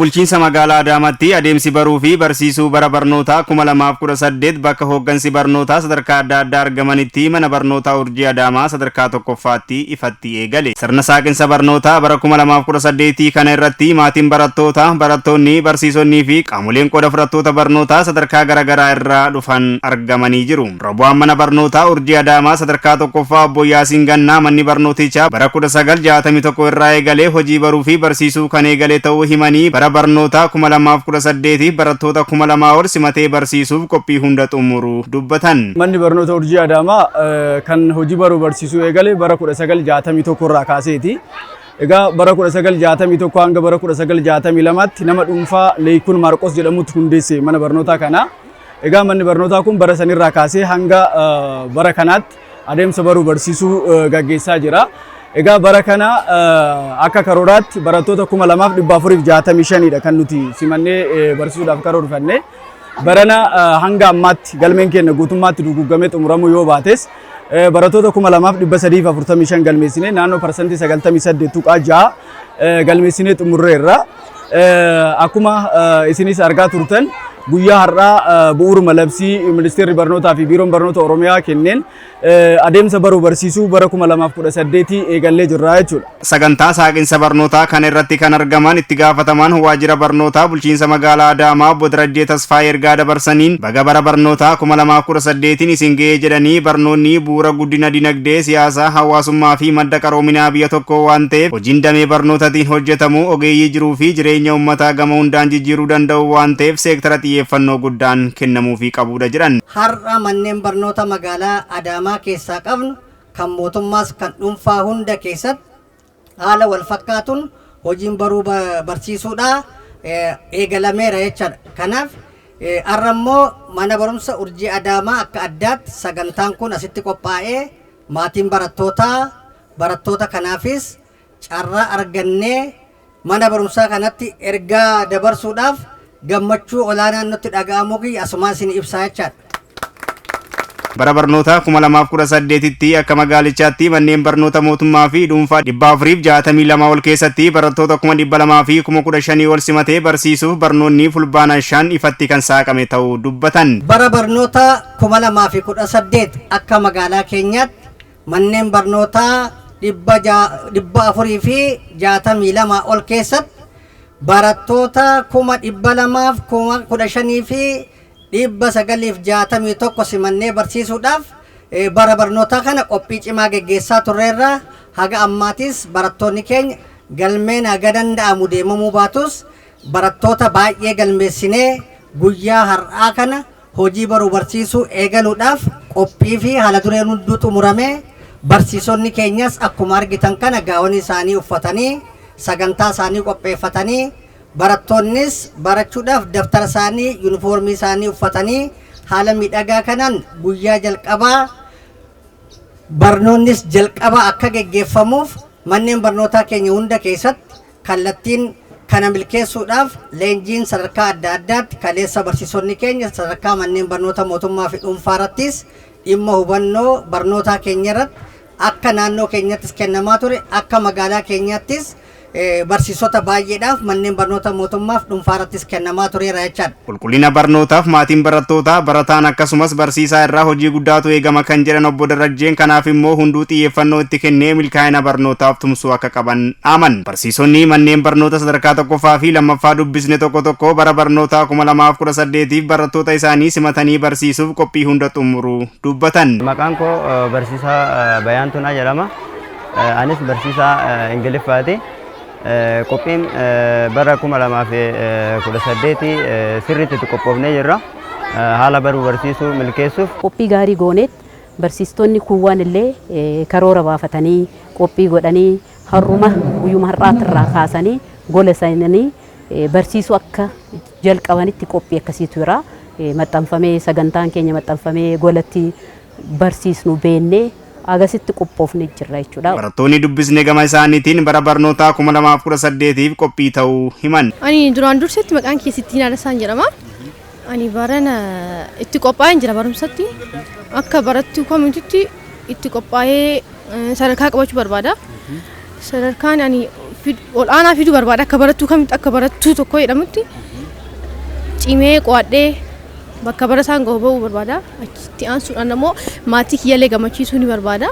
bulchiinsa magaalaa Adaamaatti adeemsi baruu fi barsiisuu bara barnootaa 2018 bakka hooggansi barnootaa sadarkaa adda addaa argamanitti mana barnootaa Urjii Adaamaa sadarkaa tokkoffaatti ifatti eegale. Sirna saaqinsa barnootaa bara 2018 kana irratti maatiin barattootaa, barattoonni, barsiisonnii fi qaamoleen qooda fudhattoota barnootaa sadarkaa garaagaraa irraa dhufan argamanii jiru. Robu'aan mana barnootaa Urjii Adaamaa sadarkaa tokkoffaa Obbo Yaasiin Gannaa manni barnootichaa bara 1961 irraa eegalee hojii baruu fi barsiisuu kan eegale ta'uu himanii bara barnootaa 2018 barattoota 2000 ol simatee barsiisuuf qophii hunda xumuruu dubbatan. Manni barnoota Urjii Adaamaa kan hojii baruu barsiisuu eegale bara 1961 irraa kaaseeti. Egaa bara 1961 hanga bara 1962tti nama dhuunfaa Leekun Maarqos jedhamutti hundeesse mana barnootaa kana. Egaa manni barnootaa kun bara sanirraa kaasee hanga bara kanaatti adeemsa baruu barsiisuu gaggeessaa jira. Egaa bara kana akka karooraatti barattoota 2465 dha kan nuti simannee barsiisuudhaaf karoorfanne. Barana hanga ammaatti galmeen keenya guutummaatti duguugamee xumuramuu yoo baates barattoota 2345 galmeessine naannoo parsantii 98.6 galmeessinee xumurreerra. Akkuma isinis argaa turtan guyyaa har'aa bu'uuruma labsii ministeerri barnootaa fi biiroon barnoota Oromiyaa kenneen adeemsa baruu barsiisuu bara 2018 eegallee jirra jechuudha. Sagantaa saaqinsa barnootaa kana irratti kan argaman itti gaafatamaan waajjira barnootaa bulchiinsa magaalaa Adaamaa Obbo Darajjee Tasfaayee ergaa dabarsaniin baga bara barnootaa 2018 isin ga'ee jedhanii barnoonni bu'uura guddina dinagdee siyaasaa hawaasummaa fi madda qaroominaa biyya tokkoo waan ta'eef hojiin damee barnootaatiin hojjetamu ogeeyyii jiruu fi jireenya uummataa gama hundaan jijjiiruu danda'u waan ta'eef seektara xiyyeeffannoo guddaan kennamuufii qabuudha jedhan. Har'a manneen barnoota magaalaa Adaamaa keessaa qabnu kan mootummaas kan dhuunfaa hunda keessatti haala wal fakkaatuun hojiin baruu barsiisuudha eegalameera jechuudha. Kanaaf har'a immoo mana barumsa Urjii Adaamaa akka addaatti sagantaan kun asitti qophaa'ee maatiin barattoota kanaafis carraa argannee mana barumsaa kanatti ergaa dabarsuudhaaf gammachuu olaanaan nutti dhaga'amuu fi asumaan isin ibsaa jechaadha. Bara barnootaa 2018tti akka magaalichaatti manneen barnoota mootummaa fi dhuunfaa 462 ol keessatti barattoota 200,000 fi 15,000 ol simatee barsiisuuf barnoonni fulbaana 5 ifatti kan saaqame ta'uu dubbatan. Bara barnoota 2018 akka magaalaa keenyaatti manneen barnootaa 462 ol keessatti barattoota 200,000 15,000 fi 961 simannee barsiisuudhaaf bara barnootaa kana qophii cimaa geggeessaa turreerra. Haga ammaatis barattoonni keenya galmeen haga danda'amu deemamuu baatus barattoota baay'ee galmeessinee guyyaa har'aa kana hojii baruu barsiisuu eegaluudhaaf qophii fi haala dureen hunduu xumuramee barsiisonni keenyas akkuma argitan kana gaawonii isaanii uffatanii sagantaa isaanii qopheeffatanii barattoonnis barachuudhaaf daftara isaanii yuunifoormii isaanii uffatanii haala miidhagaa kanaan guyyaa jalqabaa barnoonnis jalqabaa akka geggeeffamuuf manneen barnootaa keenya hunda keessatti kallattiin kana milkeessuudhaaf leenjiin sadarkaa adda addaatti kaleessa barsiisonni keenya sadarkaa manneen barnoota mootummaa fi dhuunfaa irrattis dhimma hubannoo barnootaa keenya irratti akka naannoo keenyattis kennamaa ture akka magaalaa keenyattis barsiisota baay'eedhaaf manneen barnoota mootummaaf dhuunfaa irrattis kennamaa tureera jechaadha. Qulqullina barnootaaf maatiin barattootaa barataan akkasumas barsiisaa irraa hojii guddaatu eegama kan jedhan Obbo Darajjeen kanaaf immoo hunduu xiyyeeffannoo itti kennee milkaa'ina barnootaaf tumsuu akka qaban dhaaman. Barsiisonni manneen barnoota sadarkaa tokkoffaa fi lammaffaa dubbisne tokko tokko bara barnootaa 2018 barattoota isaanii simatanii barsiisuuf qophii hunda xumuruu dubbatan. Maqaan koo barsiisaa Bayaantunaa jedhama. Anis barsiisaa Ingiliffaati. Qophiin bara 2018 sirriitti qophoofnee jirra. Haala baruu barsiisuu milkeessuuf qophii gaarii gooneet barsiistonni kuuwwan illee karoora baafatanii qophii godhanii har'uma guyyuma har'aatirraa kaasanii gola isaanii barsiisuu akka jalqabanitti qophii akkasiitu jira. Maxxanfamee sagantaan keenya maxxanfamee golatti barsiisnu beennee agasitti qophoofne jirra jechuudha. Barattoonni dubbisne gama isaaniitiin bara barnootaa 2018f qophii ta'uu himan. Ani duraan dursetti maqaan keessatti Alasaan jedhama. Ani barana itti qophaa'een jira barumsatti. Akka barattuu kamitti itti qophaa'ee sadarkaa qabachuu barbaada. Sadarkaan ani ol aanaa fiduu barbaada akka barattuu kamitti akka barattuu tokko jedhamutti cimee qo'adhee bakka barataan ga'u ba'uu barbaada achitti aansuudhaan immoo maatii kiyyaalee gammachiisuu ni barbaada.